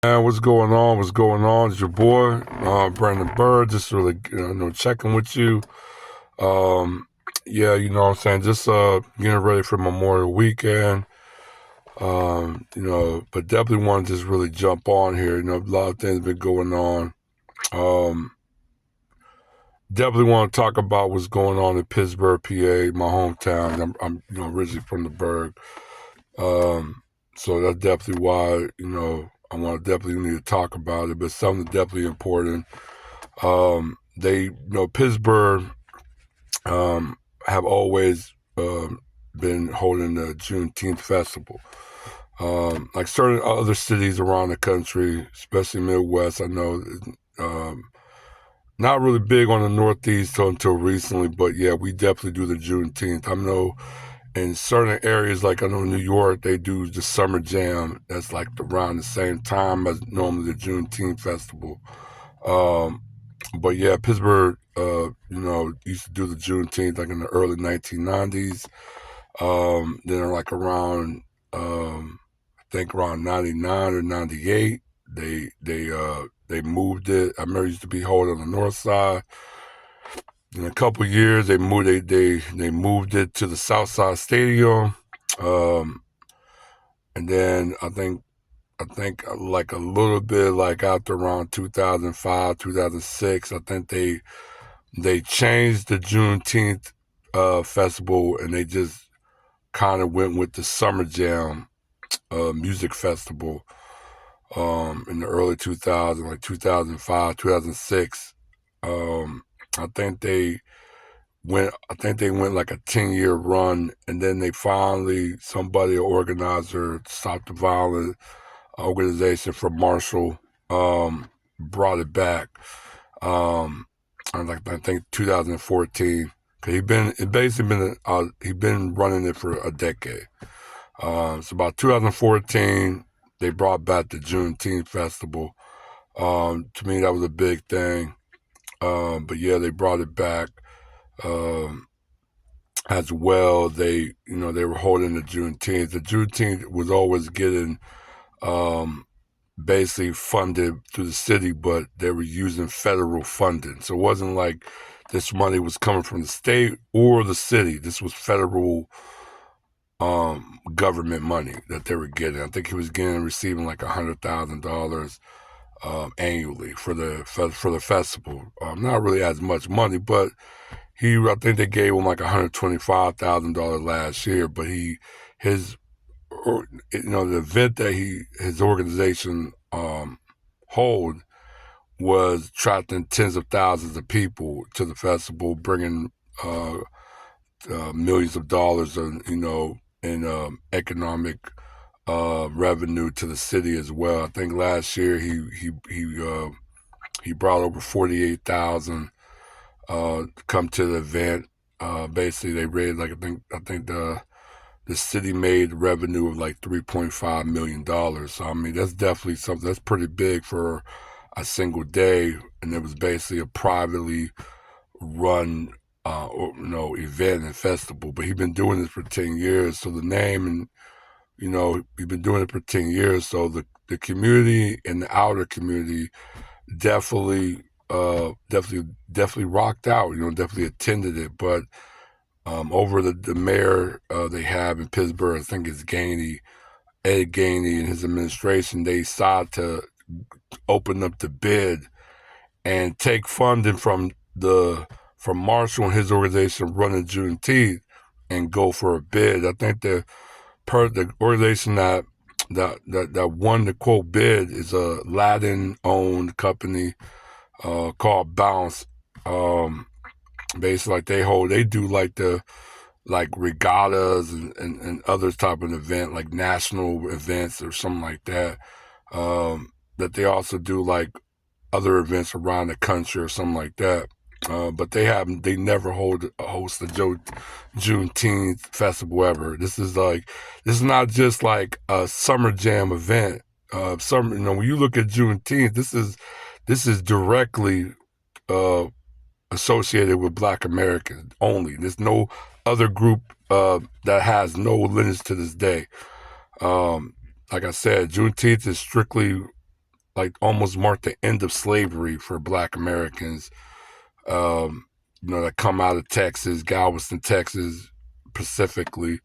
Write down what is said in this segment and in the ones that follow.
Man, what's going on? What's going on? It's your boy, Brandon Bird. Just really, checking with you. Um, yeah, you know what I'm saying? Just getting ready for Memorial Weekend. But definitely want to just really jump on here. You know, a lot of things been going on. Um, Definitely want to talk about what's going on in Pittsburgh, PA, my hometown. I'm originally from the Burgh. So that's definitely why, I want to definitely need to talk about it, but something definitely important. Pittsburgh have always been holding the Juneteenth festival. Like certain other cities around the country, especially Midwest, I know um, not really big on the Northeast until recently, but yeah, we definitely do the Juneteenth. I know in certain areas, like I know New York, they do the Summer Jam. That's like around the same time as normally the Juneteenth festival. Um, but yeah, Pittsburgh, used to do the Juneteenth like in the early 1990s. Then like I think around 99 or 98, they moved it. I remember it used to be held on the north side. In a couple of years, they moved it to the South Side Stadium, um, and then I think like a little bit like after around 2005, 2006, I think they changed the Juneteenth festival and they just kind of went with the Summer Jam music festival in the early 2000s, like 2005, 2006. Um, I think they I think they went like a 10-year run, and then they finally, somebody, an organizer, Stop the Violence organization from Marshall, brought it back. Um, I think 2014, because he been running it for a decade. So about 2014, they brought back the Juneteenth festival. To me, that was a big thing. But yeah, they brought it back. Um, as well. They were holding the Juneteenth. The Juneteenth was always getting um, basically funded through the city, but they were using federal funding. So it wasn't like this money was coming from the state or the city. This was federal government money that they were getting. I think he was receiving like $100,000 annually for the festival. Not really as much money, but I think they gave him like $125,000 last year, but his, the event that his organization hold was attracting tens of thousands of people to the festival, bringing uh, millions of dollars in economic revenue to the city as well. I think last year he brought over 48,000 come to the event. Basically, they raised like I think the city made revenue of like $3.5 million. So I mean, that's definitely something that's pretty big for a single day, and it was basically a privately run, event and festival. But he's been doing this for 10 years, so the name and he's been doing it for 10 years. So the community and the outer community definitely definitely rocked out, definitely attended it. But over the mayor they have in Pittsburgh, I think it's Ed Gainey and his administration, they decided to open up the bid and take funding from Marshall and his organization running Juneteenth and go for a bid. I think the organization that won the quote bid is a Latin owned company called Bounce. Basically, like they do like like regattas and other type of event, like national events or something like that. That they also do like other events around the country or something like that. But they never host a Juneteenth festival ever. This is not just like a summer jam event. When you look at Juneteenth, this is directly uh, associated with Black Americans only. There's no other group that has no lineage to this day. Um, like I said, Juneteenth is strictly like almost marked the end of slavery for Black Americans. That come out of Texas, Galveston, Texas, specifically.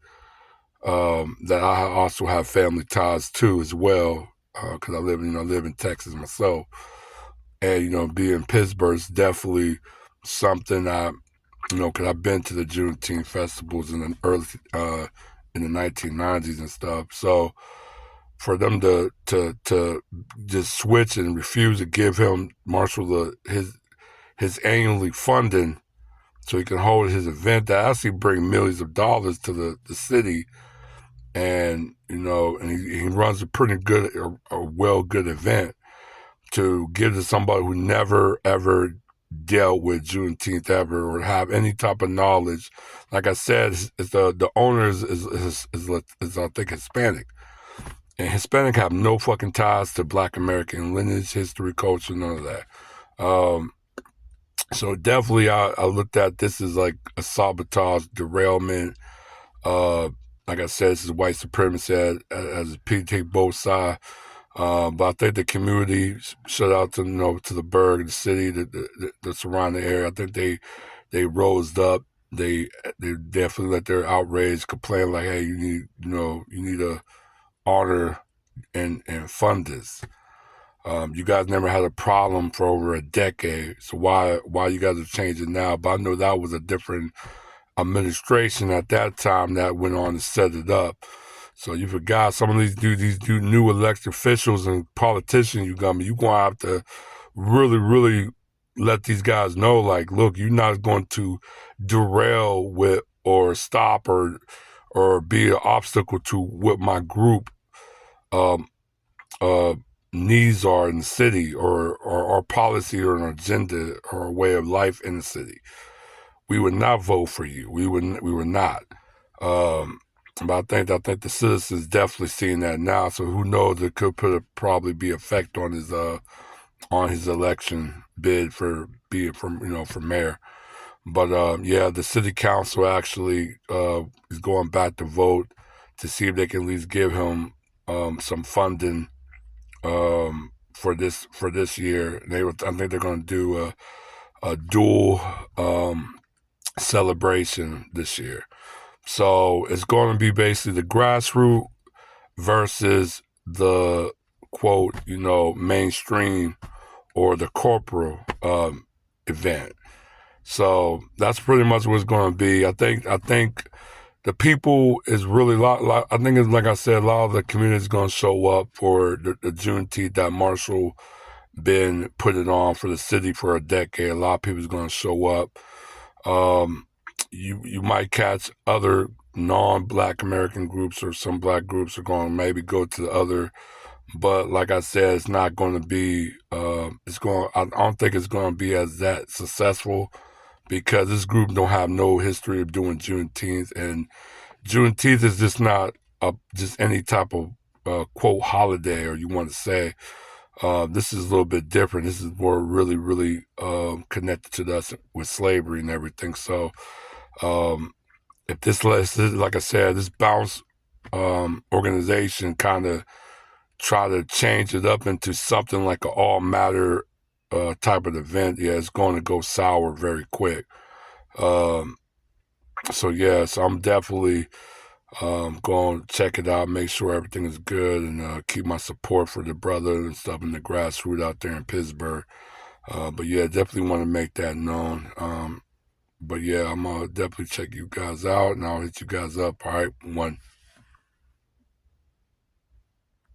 That I also have family ties to as well, because I live in Texas myself, and being in Pittsburgh is definitely something because I've been to the Juneteenth festivals in the early in the 1990s and stuff. So for them to just switch and refuse to give him Marshall his annually funding so he can hold his event that actually bring millions of dollars to the city, and he runs a pretty good, good event, to give to somebody who never ever dealt with Juneteenth ever or have any type of knowledge. Like I said, the owner is I think Hispanic, and Hispanic have no fucking ties to Black American lineage, history, culture, none of that. So definitely, I looked at this as like a sabotage, derailment. Like I said, this is white supremacy as a take both sides. But I think the community, shout out to the burg, the city, the surrounding area. I think they rose up. They definitely let their outrage complain like, hey, you need to honor and fund this. You guys never had a problem for over a decade, so why you guys are changing now? But I know that was a different administration at that time that went on to set it up. So you forgot some of these new elected officials and politicians. You're gonna have to really, really let these guys know, like, look, you're not going to derail with or stop or be an obstacle to what my group needs are in the city, or our policy or an agenda or a way of life in the city. We would not vote for you. We would not. But I think the citizens definitely seeing that now. So who knows? It could probably be effect on his election bid for mayor. But the city council actually is going back to vote to see if they can at least give him some funding for this year. I think they're going to do a dual celebration this year. So it's going to be basically the grassroots versus the quote, mainstream or the corporal event. So that's pretty much what it's going to be. I think the people is really I think it's like I said, a lot of the community is going to show up for the Juneteenth that Marshall been putting on for the city for a decade. A lot of people is going to show up. You might catch other non-Black American groups, or some Black groups are going to maybe go to the other. But like I said, it's not going to be. I don't think it's going to be as that successful, because this group don't have no history of doing Juneteenth, and Juneteenth is just not just any type of quote holiday, or you want to say. This is a little bit different. This is more really, really connected to us with slavery and everything. So if this, like I said, this bounce organization kind of try to change it up into something like an all matter type of event, it's going to go sour very quick. So I'm definitely going to check it out, make sure everything is good, and keep my support for the brother and stuff in the grassroots out there in Pittsburgh. But definitely want to make that known. I'm going to definitely check you guys out, and I'll hit you guys up. All right, one.